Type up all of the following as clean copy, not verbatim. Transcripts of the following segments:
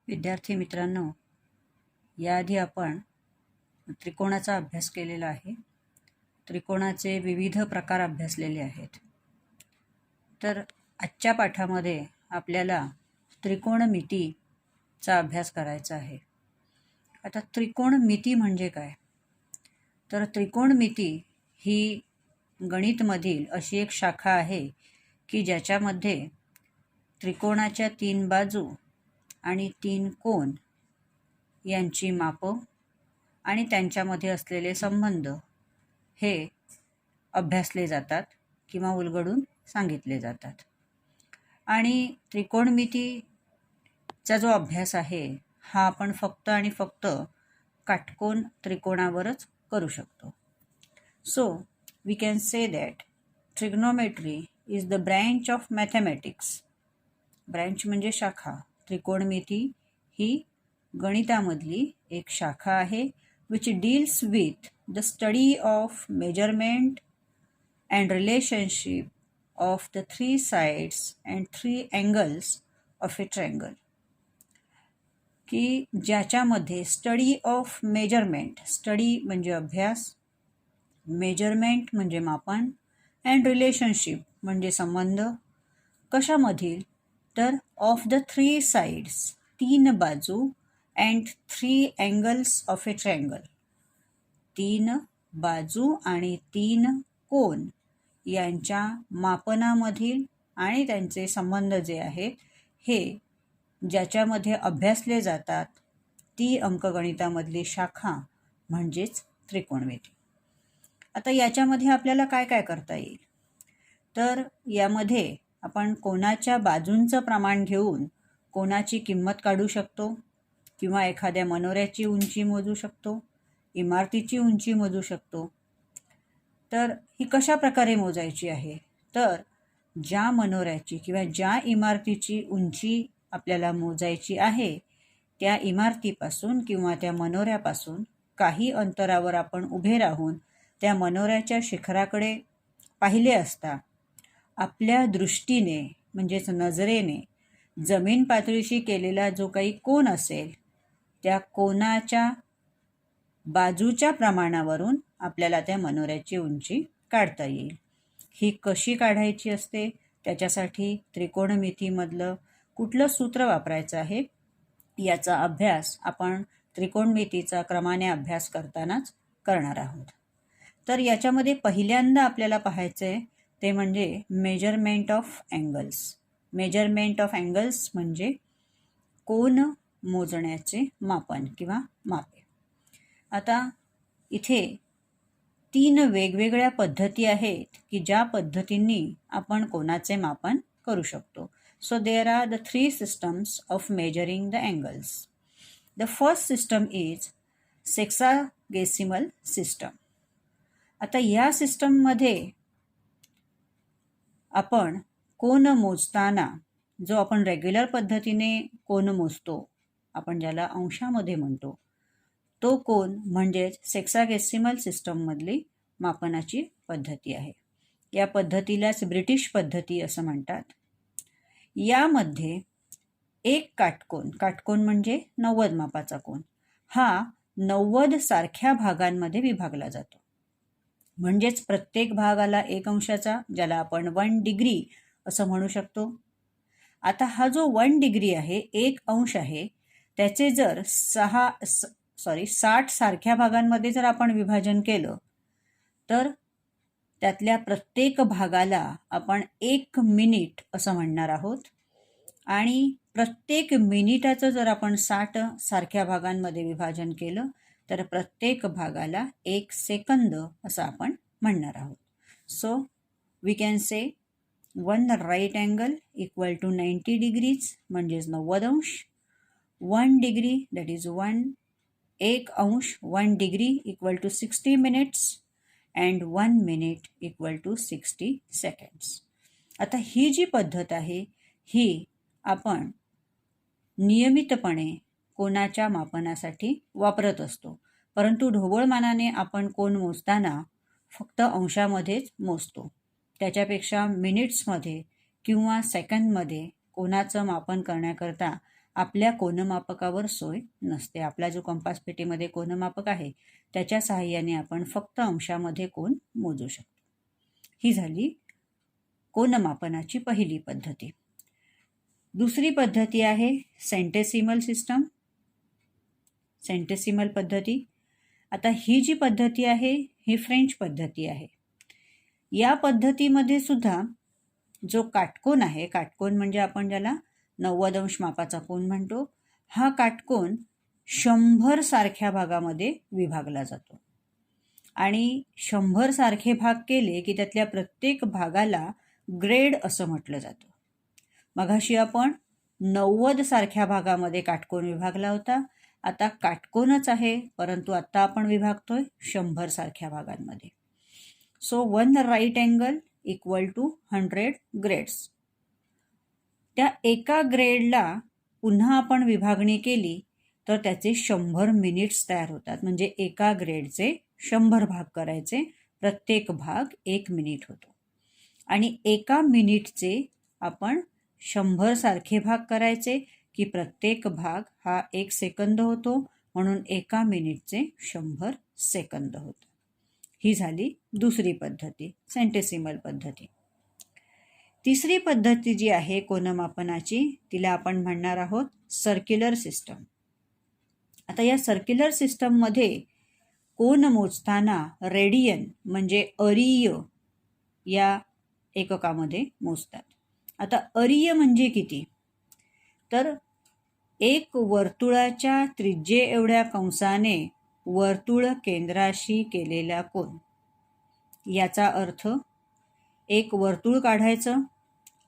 विद्यार्थी मित्रांनो, याआधी आपण त्रिकोणाचा अभ्यास केलेला आहे. त्रिकोणाचे विविध प्रकार अभ्यासलेले आहेत. तर आजच्या पाठामध्ये आपल्याला त्रिकोणमितीचा अभ्यास करायचा आहे. आता त्रिकोणमिती म्हणजे काय? तर त्रिकोणमिती ही गणितमधील अशी एक शाखा आहे की ज्याच्यामध्ये त्रिकोणाच्या 3 बाजू आणि 3 कोन यांची मापं आणि त्यांच्यामध्ये असलेले संबंध हे अभ्यासले जातात किंवा उलगडून सांगितले जातात. आणि त्रिकोणमितीचा जो अभ्यास आहे हा आपण फक्त आणि फक्त काटकोन त्रिकोणावरच करू शकतो. So we can say that trigonometry is the branch of mathematics. Branch म्हणजे शाखा. त्रिकोणमिती ही गणितामधली एक शाखा आहे which deals with the study of measurement and relationship of the 3 sides and 3 angles of a triangle. की ज्याच्यामध्ये स्टडी ऑफ मेजरमेंट, स्टडी म्हणजे अभ्यास, measurement म्हणजे मापन, अँड रिलेशनशिप म्हणजे संबंध. कशामधील? तर ऑफ द 3 साइड्स, 3 बाजू, and 3 angles of A triangle, 3 बाजू आणि 3 कोन यांच्या मापनामधील आणि त्यांचे संबंध जे आहेत हे ज्याच्यामध्ये अभ्यासले जातात ती अंकगणितामधली शाखा म्हणजेच त्रिकोणमिती. आता याच्यामध्ये आपल्याला काय काय करता येईल? तर यामध्ये आपण कोणाच्या बाजूंचं प्रमाण घेऊन कोणाची किंमत काढू शकतो किंवा एखाद्या मनोऱ्याची उंची मोजू शकतो, इमारतीची उंची मोजू शकतो. तर ही कशा प्रकारे मोजायची आहे? तर ज्या मनोऱ्याची किंवा ज्या इमारतीची उंची आपल्याला मोजायची आहे त्या इमारतीपासून किंवा त्या मनोऱ्यापासून काही अंतरावर आपण उभे राहून त्या मनोऱ्याच्या शिखराकडे पाहिले असता आपल्या दृष्टीने म्हणजेच नजरेने जमीन पातळीशी केलेला जो काही कोन असेल त्या कोनाच्या बाजूच्या प्रमाणावरून आपल्याला त्या मनोऱ्याची उंची काढता येईल. ही कशी काढायची असते? त्याच्यासाठी त्रिकोणमितीमधलं कुठलं सूत्र वापरायचं आहे याचा अभ्यास आपण त्रिकोणमितीचा क्रमाने अभ्यास करतानाच करणार आहोत. तर याच्यामध्ये पहिल्यांदा आपल्याला पाहायचं आहे ते म्हणजे measurement of angles. Measurement of angles म्हणजे कोन मोजण्याचे मापन किंवा मापे. आता इथे 3 वेगवेगळ्या पद्धती आहेत की ज्या पद्धतींनी आपण कोनाचे मापन करू शकतो. So there are the 3 systems of measuring the angles. The first system is sexagesimal system. आता या सिस्टममध्ये आपण कोन मोजताना जो आपण रेग्युलर पद्धतीने कोन मोजतो, आपण ज्याला अंशामध्ये म्हणतो, तो कोन म्हणजेच सेक्सागेसिमल सिस्टममधली मापनाची पद्धती आहे. या पद्धतीलाच ब्रिटिश पद्धती असं म्हणतात. यामध्ये एक काटकोन, काटकोन म्हणजे 90 मापाचा कोन, हा 90 सारख्या भागांमध्ये विभागला जातो. म्हणजेच प्रत्येक भागाला 1 अंशाचा, ज्याला आपण 1 डिग्री असं म्हणू शकतो. आता हा जो 1 डिग्री आहे, 1 अंश आहे, त्याचे जर 60 सारख्या भागांमध्ये जर आपण विभाजन केलं तर त्यातल्या प्रत्येक भागाला आपण 1 मिनिट असं म्हणणार आहोत. आणि प्रत्येक मिनिटाचं जर आपण 60 सारख्या भागांमध्ये विभाजन केलं तर प्रत्येक भागाला 1 सेकंद असं आपण म्हणणार आहोत. So we can say 1 right angle equal to 90 degrees म्हणजेच 90 अंश. 1 डिग्री दॅट इज 1 अंश, 1 degree equal to 60 minutes and 1 minute equal to 60 seconds. आता ही जी पद्धत आहे ही आपण नियमितपणे कोनाच्या मापनासाठी वापरत असतो. परंतु ढोबळमानाने आपण कोन मोजताना फक्त अंशामध्येच मोजतो. त्याच्यापेक्षा मिनिट्समध्ये किंवा सेकंदमध्ये कोनाचं मापन करण्याकरता आपल्या कोनमापकावर सोय नसते. आपला जो कंपास पेटीमध्ये कोनमापक आहे त्याच्या सहाय्याने आपण फक्त अंशामध्ये कोन मोजू शकतो. ही झाली कोनमापनाची पहिली पद्धती. दुसरी पद्धती आहे सेंटेसिमल सिस्टम, सेंटेसिमल पद्धती. आता ही जी पद्धती आहे ही फ्रेंच पद्धती आहे. या पद्धतीमध्ये सुद्धा जो काटकोन आहे, काटकोन म्हणजे आपण ज्याला 90 अंश मापाचा कोन म्हणतो, हा काटकोन 100 सारख्या भागामध्ये विभागला जातो आणि 100 सारखे भाग केले की त्यातल्या प्रत्येक भागाला ग्रेड असं म्हटलं जातं. मगाशी आपण 90 सारख्या भागामध्ये काटकोन विभागला होता. आता काटकोनच आहे, परंतु आता आपण विभागतोय 100 सारख्या भागांमध्ये. So 1 right angle equal to 100 grades. त्या एका ग्रेडला पुन्हा आपण विभागणी केली तर त्याचे 100 मिनिट्स तयार होतात. म्हणजे एका ग्रेडचे 100 भाग करायचे, प्रत्येक भाग 1 मिनिट होतो. आणि एका मिनिटचे आपण 100 सारखे भाग करायचे की प्रत्येक भाग हा 1 सेकंद होतो, म्हणून एका मिनिटचे 100 सेकंद होतं. ही झाली दुसरी पद्धती, सेंटेसिमल पद्धती. तिसरी पद्धती जी आहे कोनमापनाची तिला आपण म्हणणार आहोत सर्क्युलर सिस्टम. आता या सर्क्युलर सिस्टममध्ये कोन मोजताना रेडियन म्हणजे अरीय या एककामध्ये मोजतात. आता अरीय म्हणजे किती? तर एक वर्तुळाच्या त्रिज्ये एवढ्या कंसाने वर्तुळ केंद्राशी केलेला कोन. याचा अर्थ एक वर्तुळ काढायचं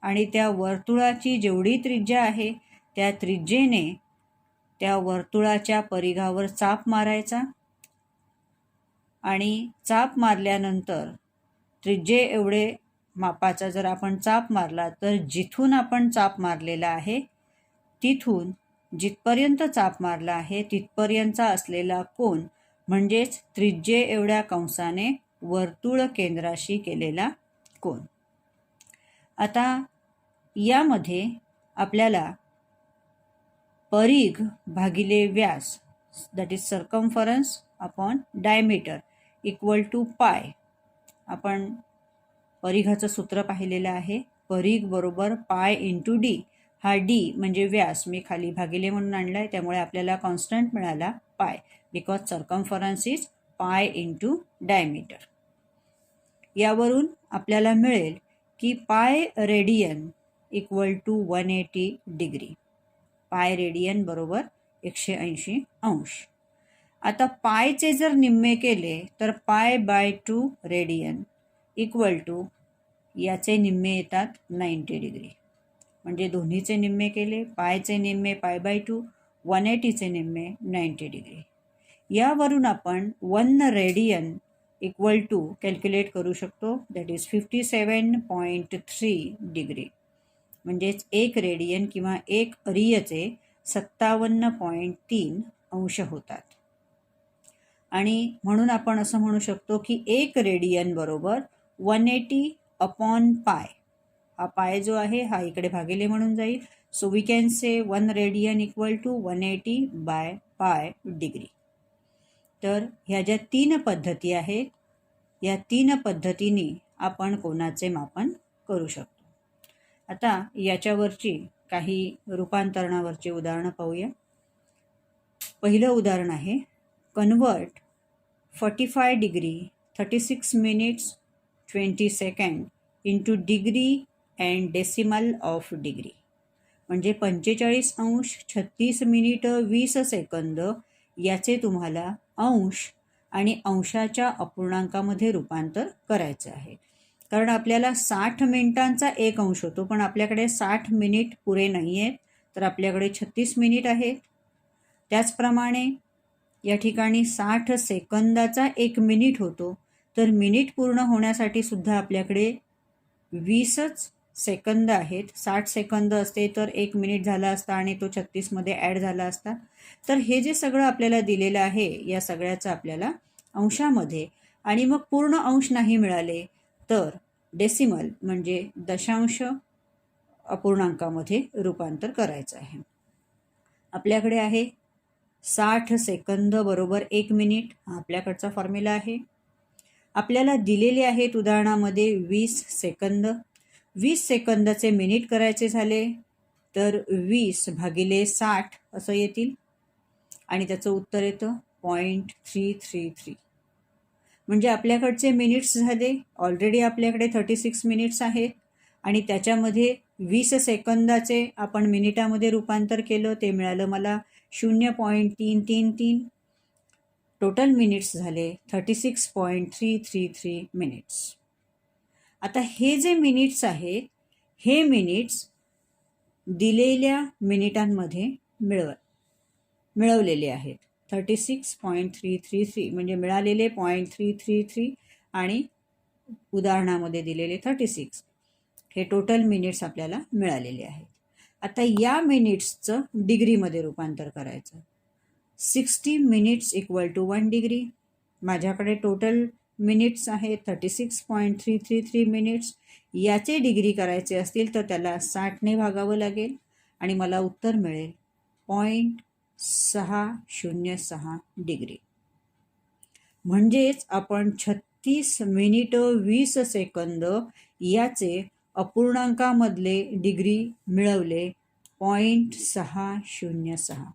आणि त्या वर्तुळाची जेवढी त्रिज्या आहे त्या त्रिज्येने त्या वर्तुळाच्या परिघावर चाप मारायचा आणि चाप मारल्यानंतर त्रिज्ये एवढे मापाचा जर आपण चाप मारला तर जिथून आपण चाप मारलेला आहे तिथून जिथपर्यंत चाप मारला आहे तिथपर्यंतचा असलेला कोन म्हणजेच त्रिज्ये एवढ्या कंसाने वर्तुळ केंद्राशी केलेला कोन. आता यामध्ये आपल्याला परिघ भागिले व्यास that is circumference upon diameter equal to pi. आपण परिघाचं सूत्र पाहिलेलं आहे. परिघ बरोबर पाय इंटू डी. हा डी म्हणजे व्यास मी खाली भागिले म्हणून आणला आहे, त्यामुळे आपल्याला कॉन्स्टंट मिळाला pi, because circumference is pi into diameter. यावरून आपल्याला मिळेल की pi radian equal to 180 degree. Pi radian बरोबर 180 अंश. आता पायचे जर निम्मे केले तर pi by 2 radian equal to याचे निम्मे येतात 90 डिग्री. म्हणजे दोन्हीचे निम्मे केले, पायचे निम्मे पाय बाय 2, 180चे निम्मे 90 डिग्री. यावरून आपण 1 रेडियन इक्वल टू कॅल्क्युलेट करू शकतो, दॅट इज 57.3 डिग्री. म्हणजेच 1 रेडियन किंवा 1 अरीयचे 57.3 अंश होतात. आणि म्हणून आपण असं म्हणू शकतो की 1 रेडियन बरोबर 180 अपॉन पाय. हा पाय जो आहे हा इकडे भागिले म्हणून जाईल. So we can say 1 radian equal to 180 by pi degree. तर ह्या ज्या 3 पद्धती आहेत या 3 पद्धतींनी आपण कोनाचे मापन करू शकतो. आता याच्यावरची काही रूपांतरणावरची उदाहरणं पाहूया. पहिलं उदाहरण आहे convert 45 degree 36 minutes 20 second into degree and decimal of degree. म्हणजे 45 अंश 36 मिनिटं 20 सेकंद याचे तुम्हाला अंश आणि अंशाच्या अपूर्णांकामध्ये रूपांतर करायचं आहे. कारण आपल्याला 60 मिनिटांचा 1 अंश होतो, पण आपल्याकडे 60 मिनिट पुरे नाही आहेत, तर आपल्याकडे 36 मिनिट आहेत. त्याचप्रमाणे या ठिकाणी 60 सेकंदाचा 1 मिनिट होतो, तर मिनिट पूर्ण होण्यासाठी सुद्धा आपल्याकडे 20च सेकंद आहेत. 60 सेकंद असते तर 1 मिनिट झाला असता आणि तो 36मध्ये ॲड झाला असता. तर हे जे सगळं आपल्याला दिलेलं आहे या सगळ्याचं आपल्याला अंशामध्ये आणि मग पूर्ण अंश नाही मिळाले तर डेसिमल म्हणजे दशांश अपूर्णांकामध्ये रूपांतर करायचं आहे. आपल्याकडे आहे 60 सेकंद बरोबर 1 मिनिट, हा आपल्याकडचा फॉर्म्युला आहे. आपल्याला दिलेले आहेत उदाहरणामध्ये 20 सेकंद. 20 सेकंदाचे मिनिट करायचे झाले तर 20 भागिले 60 असं येतील आणि त्याचं उत्तर येतं 0.333. म्हणजे आपल्याकडचे मिनिट्स झाले, ऑलरेडी आपल्याकडे 36 मिनिट्स आहेत आणि त्याच्यामध्ये 20 सेकंदाचे आपण मिनिटामध्ये रूपांतर केलं, ते मिळालं मला 0.333. टोटल मिनिट्स झाले 36.333 मिनिट्स. आता हे जे मिनिट्स आहेत हे मिनिट्स दिलेल्या मिनिटांमध्ये मिळवलेले आहेत. 36.333 म्हणजे मिळालेले 0.333 आणि उदाहरणामध्ये दिलेले 36, हे टोटल मिनिट्स आपल्याला मिळालेले आहेत. आता या मिनिट्सचं डिग्रीमध्ये रूपांतर करायचं. 60 मिनिट्स इक्वल टू 1 डिग्री. माझ्याकडे टोटल मिनिट्स आहेत 36.333 मिनिट्स. याचे डिग्री करायचे असतील तर त्याला 60ने भागावं लागेल आणि मला उत्तर मिळेल 0.606 डिग्री. म्हणजेच आपण 36 मिनिटं 20 सेकंद याचे अपूर्णांकामधले डिग्री मिळवले 0.606.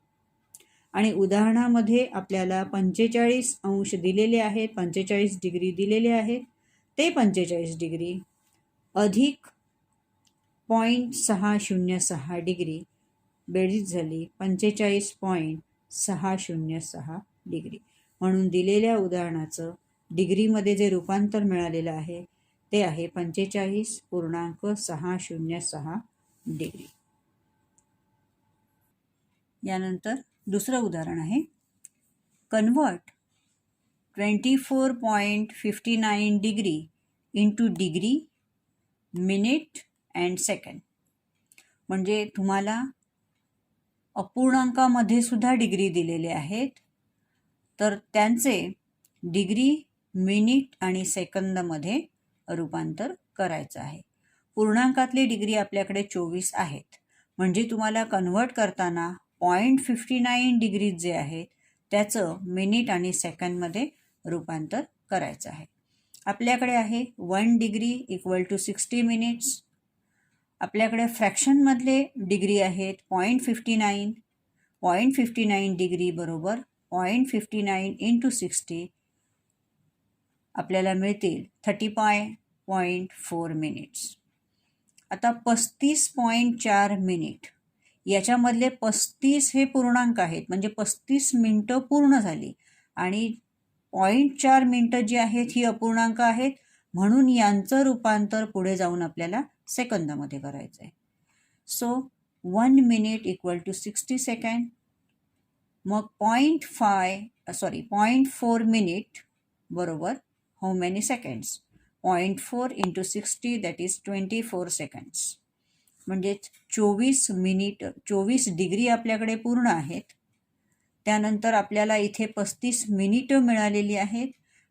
आणि उदाहरणामध्ये आपल्याला 45 अंश दिलेले आहेत, 45 डिग्री दिलेले आहेत. ते 45 डिग्री अधिक 0.606 डिग्री बेरीज झाली 45.606 डिग्री. म्हणून दिलेल्या उदाहरणाचं डिग्रीमध्ये जे रूपांतर मिळालेलं आहे ते आहे 45.606 डिग्री. यानंतर दुसरं उदाहरण आहे, convert 24.59 degree into degree, minute and second. म्हणजे तुम्हाला अपूर्णांकामध्ये सुद्धा डिग्री दिलेले आहेत, तर त्यांचे डिग्री, मिनिट आणि सेकंदमध्ये रूपांतर करायचं आहे. पूर्णांकातली डिग्री आपल्याकडे 24 आहेत, म्हणजे तुम्हाला कन्वर्ट करताना 0.59 डिग्री जे आहेत त्याचं मिनिट आणि सेकंदमध्ये रूपांतर करायचं आहे. आपल्याकडे आहे 1 डिग्री इक्वल टू 60 मिनिट्स. आपल्याकडे फ्रॅक्शनमधले डिग्री आहेत 0.59. 0.59 डिग्री बरोबर 0.59 इंटू 60 आपल्याला मिळतील 35.4 मिनिट्स. आता 35.4 मिनिट याच्यामधले 35 हे पूर्णांक आहेत, म्हणजे 35 मिनटं पूर्ण झाली आणि 0.4 मिनटं जी आहेत ही अपूर्णांक आहेत, म्हणून यांचं रूपांतर पुढे जाऊन आपल्याला सेकंदामध्ये करायचं आहे. So 1 minute equal to 60 second. मग 0.4 मिनिट बरोबर how many seconds, 0.4 into 60 that is 24 seconds. म्हणजेच 24 डिग्री आपल्याकडे पूर्ण आहेत. त्यानंतर आपल्याला इथे 35 मिनिटं मिळालेली आहेत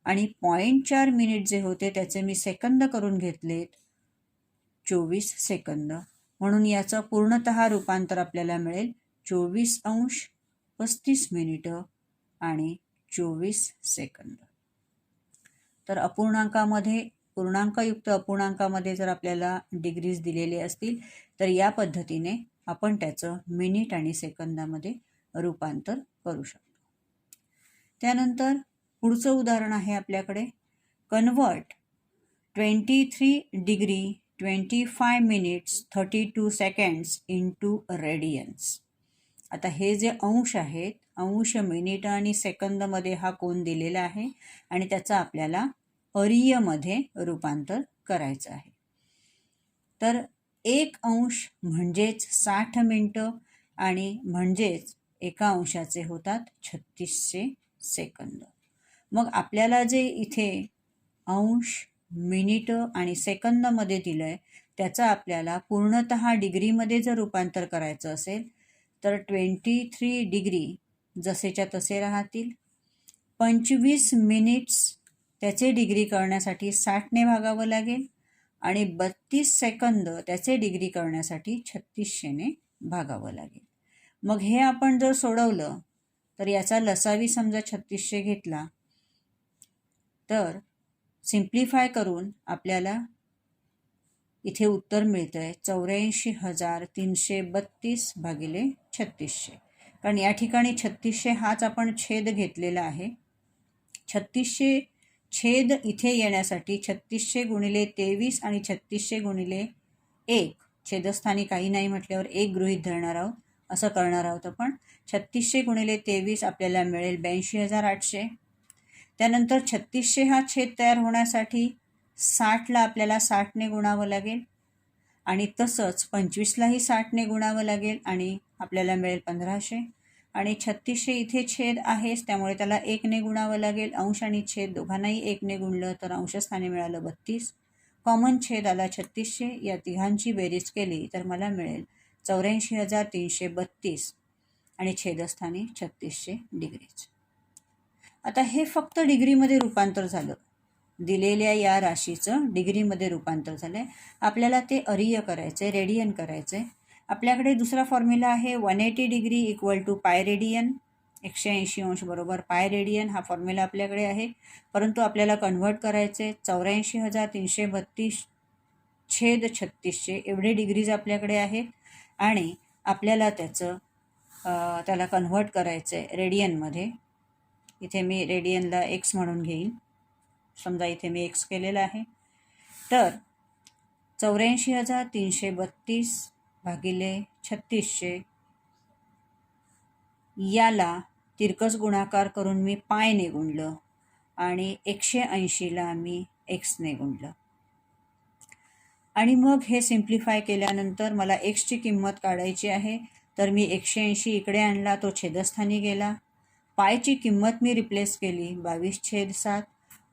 आणि 0.4 मिनिट जे होते त्याचे मी सेकंद करून घेतलेत 24 सेकंद. म्हणून याचं पूर्णतः रूपांतर आपल्याला मिळेल 24 अंश 35 मिनिटं आणि 24 सेकंद. तर अपूर्णांकामध्ये, पूर्णांकयुक्त अपूर्णांकामध्ये जर आपल्याला डिग्रीज दिलेले असतील तर या पद्धतीने आपण त्याचं मिनिट आणि सेकंदामध्ये रूपांतर करू शकतो. त्यानंतर पुढचं उदाहरण आहे आपल्याकडे, convert 23 degree 25 minutes 32 seconds into Radiance. आता हे जे अंश आहेत, अंश, मिनिट आणि सेकंदमध्ये हा कोन दिलेला आहे आणि त्याचा आपल्याला अरियमध्ये रूपांतर करायचं आहे. तर 1 अंश म्हणजेच 60 मिनटं आणि म्हणजेच एका अंशाचे होतात 3600 सेकंद. मग आपल्याला जे इथे अंश, मिनिटं आणि सेकंदमध्ये दिलं आहे त्याचा आपल्याला पूर्णतः डिग्रीमध्ये जर रूपांतर करायचं असेल तर 23 डिग्री जसेच्या तसे राहतील. 25 मिनिट्स त्याचे डिग्री करण्यासाठी 60ने भागावं लागेल आणि 32 सेकंद त्याचे डिग्री करण्यासाठी 3600ने भागावं लागेल. मग हे आपण जर सोडवलं तर याचा लसावी समजा 3600 घेतला तर सिम्प्लिफाय करून आपल्याला इथे उत्तर मिळतं आहे 84,332 भागिले 3600. कारण या ठिकाणी 3600 हाच आपण छेद घेतलेला आहे. 3600 छेद इथे येण्यासाठी 3600 गुणिले 23 आणि 3600 गुणिले 1 छेदस्थानी काही नाही म्हटल्यावर 1 गृहीत धरणार आहोत. असं करणार आहोत आपण. 3600 गुणिले 23 आपल्याला मिळेल 82,800. त्यानंतर 3600 हा छेद तयार होण्यासाठी 60ला आपल्याला 60ने गुणावं लागेल आणि तसंच 25लाही 60ने गुणावं लागेल आणि आपल्याला मिळेल 1500. आणि 3600 इथे छेद आहेच त्यामुळे त्याला 1ने गुणावं लागेल. अंश आणि छेद दोघांनाही 1ने गुणलं तर अंशस्थानी मिळालं 32. कॉमन छेद आला 3600. या तिघांची बेरीज केली तर मला मिळेल 84,332 आणि छेदस्थानी 3600 डिग्रीज. आता हे फक्त डिग्रीमध्ये रूपांतर झालं. दिलेल्या या राशीचं डिग्रीमध्ये रूपांतर झालं आहे. आपल्याला ते अरिय करायचं आहे, रेडियन करायचं आहे. आपल्याकडे दुसरा फॉर्म्युला आहे 180 degree equal to pi radian. 180 अंश बरोबर पाय रेडियन हा फॉर्म्युला आपल्याकडे आहे. परंतु आपल्याला कन्व्हर्ट करायचे 84,332 छेद 3600 एवढे डिग्रीज आपल्याकडे आहेत आणि आपल्याला त्याला कन्व्हर्ट करायचं आहे रेडियनमध्ये. इथे मी रेडियनला एक्स म्हणून घेईन. समजा इथे मी एक्स केलेला आहे. तर 84,332 भागिले 3600 याला तिरकस गुणाकार करून मी पायने गुणलं आणि 180ला मी एक्सने गुणलं. आणि मग हे सिम्प्लिफाय केल्यानंतर मला एक्सची किंमत काढायची आहे. तर मी 180 इकडे आणला, तो छेदस्थानी गेला. पायची किंमत मी रिप्लेस केली 22/7.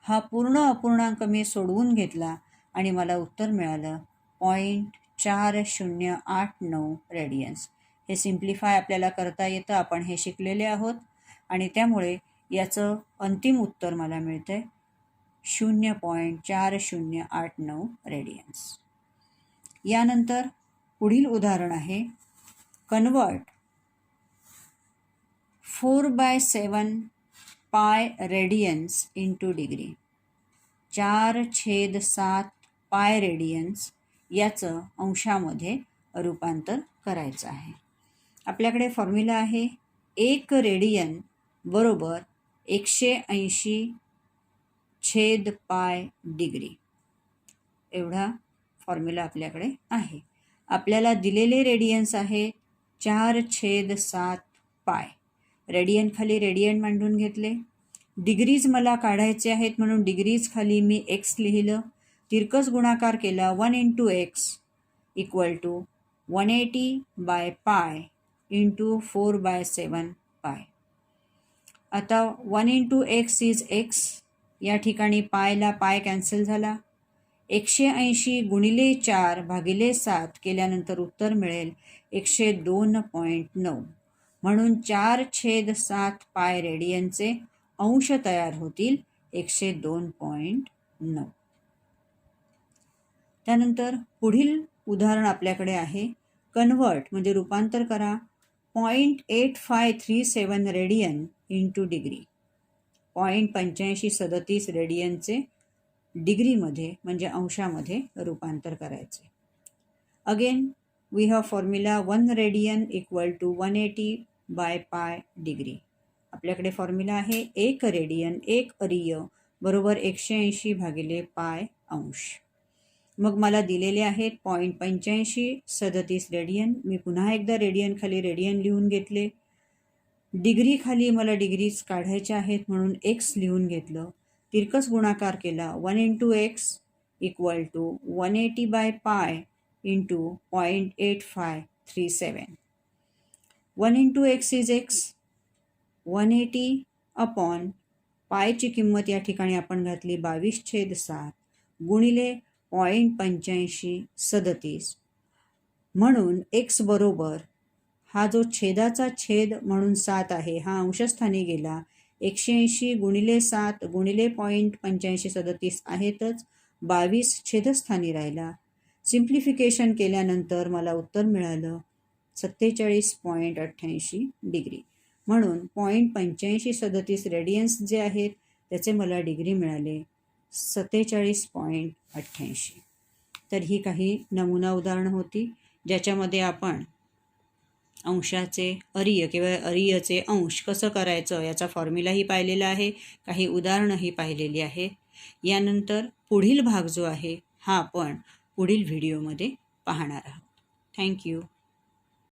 हा पूर्ण अपूर्णांक मी सोडवून घेतला आणि मला उत्तर मिळालं 0.4089 रेडियन्स. हे सिम्प्लिफाय आपल्याला करता येतं, आपण हे शिकलेले आहोत आणि त्यामुळे याचं अंतिम उत्तर मला मिळतं आहे 0.4089 रेडियन्स. यानंतर पुढील उदाहरण आहे कन्वर्ट 4/7 पाय रेडियन्स इंटू डिग्री. 4/7 पाय रेडियन्स याचं अंशामध्ये रूपांतर करायचं आहे. आपल्याकडे फॉर्म्युला आहे 1 रेडियन बरोबर 180 पाय डिग्री. एवढा फॉर्म्युला आपल्याकडे आहे. आपल्याला दिलेले रेडियन्स आहे 4/7 पाय. रेडियन खाली रेडियन मांडून घेतले. डिग्रीज मला काढायचे आहेत म्हणून डिग्रीज खाली मी एक्स लिहिलं. तिरकस गुणाकार केला 1 × x equal to 180 pi into 4/7 पाय. आता 1 × x इज x. या ठिकाणी पायला पाय कॅन्सल झाला. 180 गुणिले 4 भागिले 7 केल्यानंतर उत्तर मिळेल 102.9. म्हणून 4/7 पाय रेडियनचे अंश तयार होतील 102.9. त्यानंतर पुढील उदाहरण आपल्याकडे आहे कन्वर्ट म्हणजे रूपांतर करा 0.8537 रेडियन इंटू डिग्री. 0.8537 रेडियनचे डिग्रीमध्ये म्हणजे अंशामध्ये रूपांतर करायचे. Again we have formula 1 radian equal to 180 pi degree. आपल्याकडे फॉर्म्युला आहे 1 रेडियन 1 अरिय बरोबर 180 भागिले पाय अंश. मग मला दिलेले आहेत 0.8537 रेडियन. मी पुन्हा एकदा रेडियन खाली रेडियन लिहून घेतले. डिग्री खाली मला डिग्रीज काढायच्या आहेत म्हणून एक्स लिहून घेतलं. तिरकस गुणाकार केला 1 × x equal to 180 pi into 0.8537. 1 × x is x. 180 upon पायची किंमत या ठिकाणी आपण घातली 22/7 गुणिले 0.8537 म्हणून x बरोबर हा जो छेदाचा छेद म्हणून 7 आहे हा अंशस्थानी गेला. 180 गुणिले 7 गुणिले 0.8537 आहेतच. 22 छेदस्थानी राहिला. सिम्प्लिफिकेशन केल्यानंतर मला उत्तर मिळालं 47.88 डिग्री. म्हणून 0.8537 रेडियन्स जे आहेत त्याचे मला डिग्री मिळाले 47.88. तर ही काही नमुना उदाहरणं होती ज्याच्यामध्ये आपण अंशाचे अरिय किंवा अरियचे अंश कसं करायचं याचा फॉर्म्युलाही पाहिलेला आहे, काही उदाहरणंही पाहिलेली आहेत. यानंतर पुढील भाग जो आहे हा आपण पुढील व्हिडिओमध्ये पाहणार आहोत. थँक्यू.